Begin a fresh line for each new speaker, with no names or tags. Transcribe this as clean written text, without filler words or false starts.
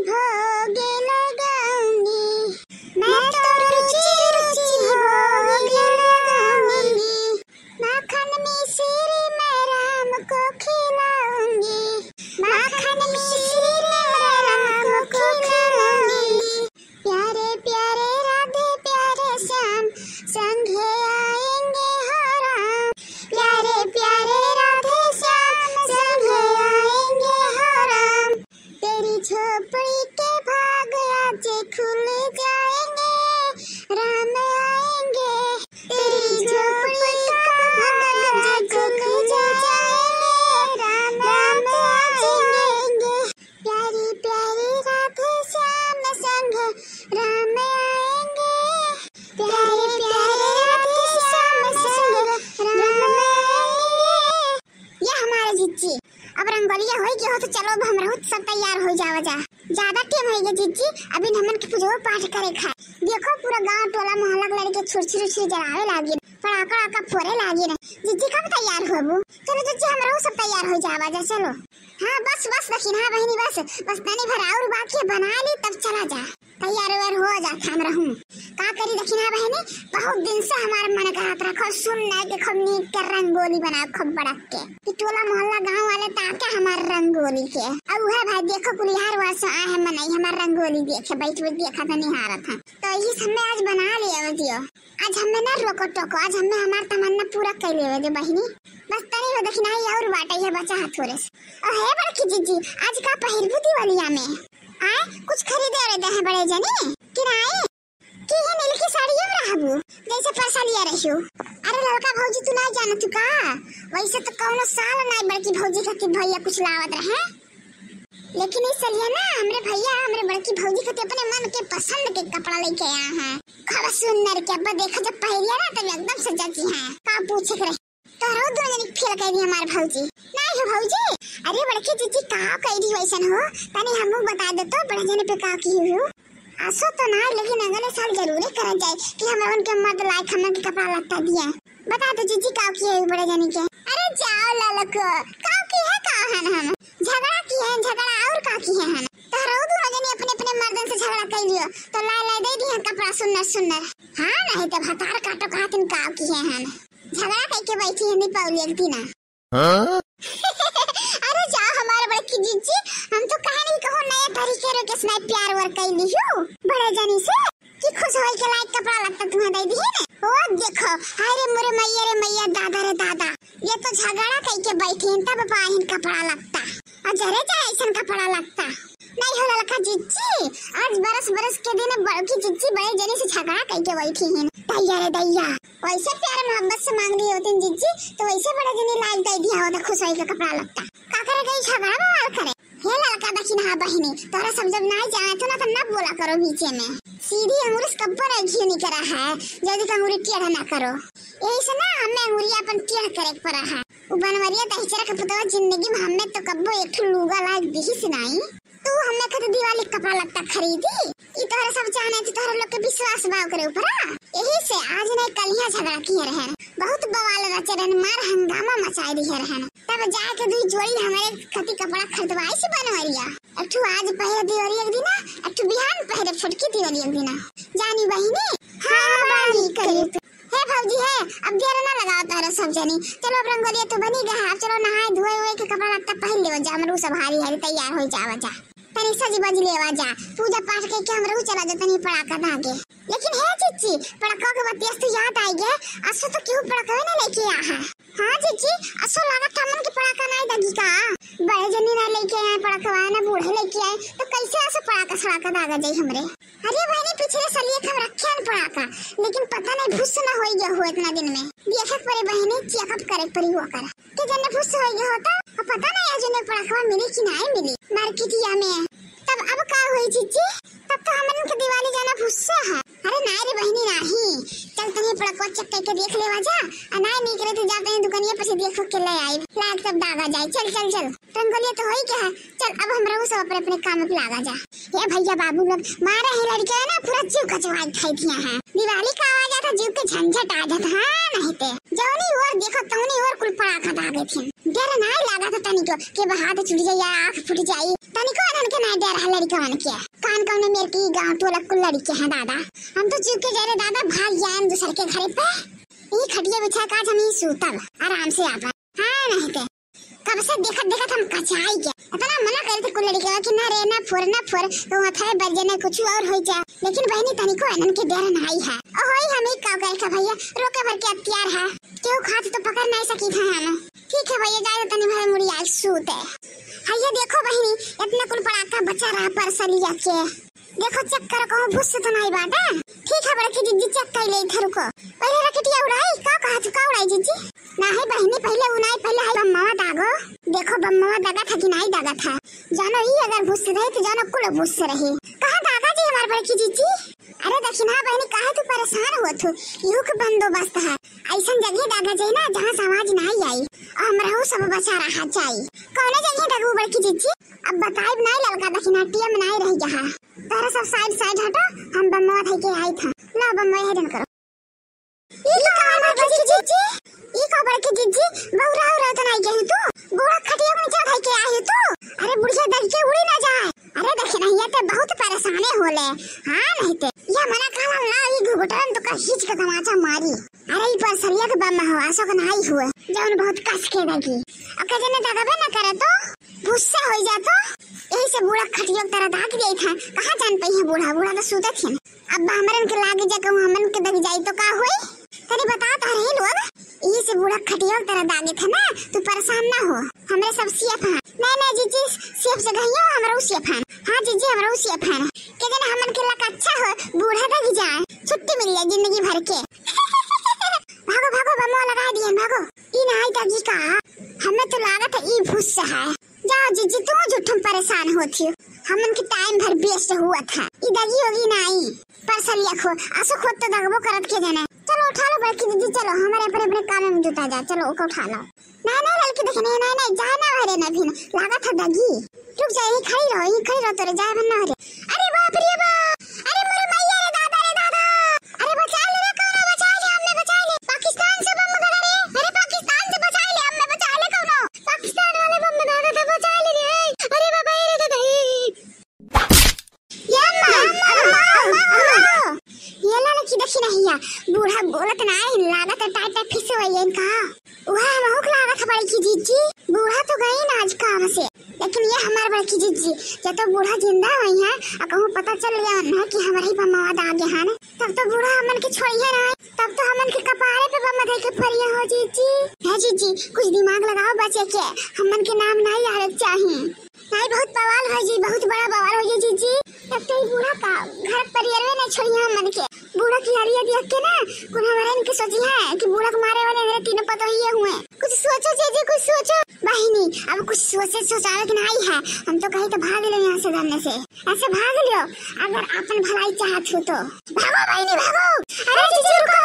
भोग लगाऊंगी, मैं तो रुचि रुचि भोग लगाऊंगी, माखन मिश्री मैं राम को खिलाऊंगी, माखन मिश्री मैं राम को खिलाऊंगी। प्यारे प्यारे राधे प्यारे श्याम संग आएंगे हो राम, प्यारे प्यारे राधे श्याम संग आएंगे हो राम। तेरी झोपड़ी के भाग आज खुल जाएंगे, राम आएंगे, तेरी झोपड़ी का भाग आज खुल जाएंगे, राम आएंगे। प्यारी प्यारी राधे श्याम संग राम आएंगे, प्यारे प्यारे राधे श्याम संग राम आएंगे। ये हमारे जिज्जी अब रंगोलिया हो गया हो तो चलो अब हम बहुत सब तैयार हो जावा जा। ज्यादा टाइम हो गया जिज्जी, अभी हमन के पूजो पाठ करे खा। देखो पूरा गांव टोला मोहल्ला के लड़के छुरछुरी जलावे लागी, पटाखा का फोड़े लागी रे। जिज्जी कब तैयार होबू? चलो जिज्जी हमरा सब तैयार हो जावा जा चलो। हां बस बस दखिन, हां बहनी बस बस तनी भर और बाकी बना ली तब चला जा। तैयार हो जा हम रहूं का करी दखिन। हां बहनी बहुत दिन से हमारे मन का हाथ रखो सुनना के खूब नीक के रंगोली बना खूब बड़ा के टोला मोहल्ला गांव वाले ताके हमार रंगोली के। अब है भाई देखो कुलिहार वर्ष आए है मनाई हमार रंगोली देखे बैठ बैठ देखा था निहारत था तो यही हमें आज बना लिया दियो। आज हमें ना रोको टोको, आज हमें हमार तमन्ना पूरा कर ले दे बहनी। बस तनी हो दखिन और बाटे है बचा हाथोरे से। ओ हे बड़की जीजी आज का पहिरबू दिवालिया में आए कुछ खरीदे रे दे है बड़े जनी किराए की है नील की साड़ियों में रहबू जैसे पैसा लिया रहियो। अरे लड़का भौजी तू ना जान तू का वैसे तो कौनो साल नहीं बड़की भौजी खातिर भैया कुछ लावत रहे, लेकिन इस सालिया ना हमरे भैया हमरे बड़की भौजी खातिर अपने मन के पसंद के कपड़ा लेके आया है। खबर सुनर के अब देखा जब पहिरिया ना तब एकदम सजाती है का पूछे करे तोरो दो जनी फेल कह दी हमार भौजी नहीं हो भौजी। अरे बड़की जीजी का कह दी वैसन हो तनी हमहु बता दे तो बड़े जने पे का की हो आसो तो ना लेकिन अगले साल जरूर करा जाए कि हमरा उनके मर्द लायक हमन के कपड़ा लगता दिया। बता दो जीजी का की है बड़े जनी के। अरे जाओ ललको का की है का हन हम झगड़ा की है झगड़ा और का की है हन तोरो दोनों जनी अपने अपने मर्दन से झगड़ा कर लियो तो ला दे दी कपड़ा सुन्नर सुन्नर। हां नहीं तो भतार काटो कातिन का की है हन झगड़ा करके बैठी है दीपावली एक दिन। अरे जा हमारे बड़की जीजी हम तो कहानी कहो नए तरीके रो के स्नाइप प्यार वर कैली हूं बड़े जनी से कि खुश होई के लायक कपड़ा लगता तुम्हें दे दी है ना। ओ देखो हाय रे मोरे मैया रे मैया दादा रे दादा ये तो झगड़ा करके बैठी तब पाहिन कपड़ा लगता और जरे जा ऐसन कपड़ा लगता नहीं हो लड़का जीजी। आज बरस बरस के दिन बड़की जीजी बड़े जनी से झगड़ा करके बैठी हैं दैया रे दैया वैसे प्यार मोहब्बत से मांग रही होती जीजी तो वैसे बड़े जनी लाल दे दिया होता खुश होई के कपड़ा लगता का करे गई झगड़ा बवाल करे। हे लड़का दखिन हां बहनी तोरा सब जब नहीं जाने तो ना बोला करो बीच में सीधी अंगूरी कब्बर घी नहीं करा है जल्दी अंगूरी टेढ़ा ना करो यही से ना हमें अंगूरी अपन टेढ़ करे पड़ा है। उ बनवरिया दहिचरा का पुतवा जिंदगी में हमें तो कब्बो एक लूगा लायक दिही से नहीं तू हमें कद दिवाली कपड़ा लगता खरीदी ई तोरा सब जाने तो तोरा लोग के विश्वास भाव करे ऊपर यही से आज नहीं कलिया झगड़ा किए रहे बहुत बवाल रचे रहन मार हंगामा मचाई दिए रहन तब जाके दुई जोड़ी हमारे खती कपड़ा खरीदवाई से बनवरिया अठू आज पहले दिवाली एक दिन अठू बिहान पहले फटकी दिवाली एक दिन जानी बहिनी। हां बानी करी हे भौजी है अब देर ना लगाओ तारा सब जनी चलो अब रंगोलिया तो बनी गया अब चलो नहाए धोए हुए के कपड़ा लगता पहन ले जा हमरू सब हारी हारी तैयार हो जावा जा तनी सज बज लेवा जा पूजा पाठ के हम रहू चला जा तनी पड़ाका धागे। लेकिन हे जीजी पड़ाका के बात तो याद आई गए असो तो क्यों पड़ाका ना लेके आ है। हां जीजी असो लागत हमन के पड़ाका नहीं दगी का बड़े जनी ना लेके आए पड़ाका ना बूढ़े लेके आए तो कैसे असो पड़ाका सड़ाका दागा जाई हमरे। अरे बहनी पिछले साल हम रखे न पड़ाका लेकिन पता नहीं भुस ना होई गया हो इतना दिन में देखत परे बहनी चेकअप करे परी हुआ कर के जने भुस होई गया होता और पता नहीं आज ने पड़ाका मिली कि नहीं मिली मार्केटिया में तब अब का हुई जीजी तब तो हमन के दिवाली जाना भुस्सा है। अरे नहीं रे बहनी नहीं चल तनी पड़ाका चेक करके देख लेवा जा आ नहीं निकले तो जाते हैं दुकानिया पर से देखो के ले आई लाग तब दागा जाए चल चल चल रंगोलिया तो होई क्या है चल अब हम रहू सब अपने अपने काम पे लागा जा। ये भैया बाबू लोग मारे हैं लड़के ना पूरा चिव कचवा खाई दिया है दिवाली का आवाज आता जीव के झंझट आ जाता। हाँ नहीं ते जौनी और देखो तौनी और कुल पड़ाखा दागे थे। डर ना लगा था तनिको के हाथ छूट जाए आँख फूट जाए तनिको अनन के ना डर है लड़का मन के कान कौन मेरे की गांव टोला कुल लड़के हैं दादा। हम तो जीव के जरे दादा भाग जाए दूसरे के घर पे ये खटिया बिछा का हम सूतल आराम से आप। हाँ नहीं ते कब से देखत हम कचाई के इतना मना करे थे कुल लड़के कि ना रे ना फोर तो हथे बजने कुछ और हो जा। लेकिन बहनी तनिको अनन के डर नहीं है ओ होई हम एक का करे का भैया रोके भर के अत्यार है क्यों खाते तो पकड़ नहीं सकी था हम। ठीक है भैया जाए तनी भाई मुड़ी आज सूते। भैया देखो बहनी इतना कुल पड़ाका बचा रहा परसलिया के देखो चेक कर कहूं भुस तो नहीं बात है। ठीक है बड़की जीजी चेक कर ले इधर को पहले रखटिया उड़ाई का कहा तू का उड़ाई जीजी ना है बहनी पहले उनाई पहले है बम्मा दागो देखो बम्मा दागा था कि नहीं दागा था जानो ये अगर भुस रहे तो जानो कुल भुस रहे कहां दागा जी हमारे बड़की जीजी। अरे दक्षिणा बहनी काहे तू परेशान हो तू युग बंदोबस्त है ऐसा जगह दागा जाए ना जहाँ समाज नहीं आई हम रहू सब बचा रहा चाहिए कौन जगह दागू बड़की जीजी अब बताए नहीं ललका दक्षिणा टीएम नहीं रह जहाँ तारा सब साइड हटो हम बम्मा थे के आई था ला बम्मा हेडन करो ये कहां बड़की जीजी ये का बड़की जीजी बहुरा हो तो नहीं कही तू बूढ़ा खटिया में जा के आई तू। अरे बुढ़िया दल के उड़ी ना जाए। अरे दक्षिणा ये तो बहुत परेशाने होले। हाँ नहीं ते ये मना काला ला ये घुटन तो का खींच के तमाचा मारी। अरे ये पर सरिया के बम्मा हो आसो का नहीं हुए जौन बहुत कस के लगी अब कजने दगाबे ना करे तो गुस्सा हो जातो यही से बूढ़ा खटिया तरह दाग गई था कहां जान पई है बूढ़ा तो सूता थे अब हमरन के लागे जा कहूं हमन के दग जाई तो का होई तनी बता ता रहे लोग यही से बूढ़ा खटिया तरह दागे था ना तू परेशान ना हो हमरे सब सेफ है। नहीं जीजी सेफ जगह ही हमरा सेफ है। हां जीजी हमरा सेफ है के जने हमन के लक अच्छा हो बूढ़ा दग जाए छुट्टी मिल जाए जिंदगी भर के भागो बम्मा लगा दिए भागो ई नहीं दगी का हमें तो लागत है ई भूस है जाओ जीजी तुम झूठम परेशान होती हो हमन के टाइम भर वेस्ट हुआ था ई दगी होगी नहीं परसलिया खो आसो खुद तो दगबो करत के जाने चलो उठा लो बड़की दीदी चलो हमारे अपने काम में जुटा जा चलो ओको उठा लो नहीं लड़की देखने नहीं जाना हरे ना भी लागत है दगी रुक जा यही खड़ी रहो तेरे जाए बनना हरे। अरे बाप रे बाप अरे मोरे मैया रे दादा अरे बचा ले रे कौन बचा ले हमने बचा ले पाकिस्तान से बम गड़ा रे अरे पाकिस्तान से बचा ले हमने बचा ले कौन पाकिस्तान वाले बम दादा था बचा ले रे अरे बाबा रे दादा ये अम्मा ये लाला की दक्षिणा हिया बूढ़ा बोलत नहीं लागत टाइट फिस हुई इनका वहां महक लागत बड़ी की जीजी बूढ़ा तो गई ना आज काम से लेकिन ये हमारे बड़ी जीजी जब तो बूढ़ा जिंदा हुई है और कहूं पता चल गया ना कि हमारे ही बम्मा दागे हैं तब तो बूढ़ा हमन के छोड़िए ना तब तो हमन के कपारे पे बम्मा दे के फरिया हो जीजी है जीजी कुछ दिमाग लगाओ बच्चे के हमन के नाम नहीं याद चाहिए नहीं बहुत बवाल हो जी बहुत बड़ा बवाल हो जी जीजी तब तो बूढ़ा का घर परिवार में नहीं छोड़िए हमन के बूढ़ा की हरिया देख के ना कुछ हमारे इनके सोची है कि बूढ़ा को मारे वाले मेरे तीनों पता ही हुए कुछ सोचो जीजी कुछ सोचो बहनी अब कुछ सोचावे कि नहीं है हम तो कहीं तो भाग लो यहाँ से धरने से ऐसे भाग लो अगर अपन भलाई चाहत हो तो भागो बहनी भागो। अरे जीजी रुको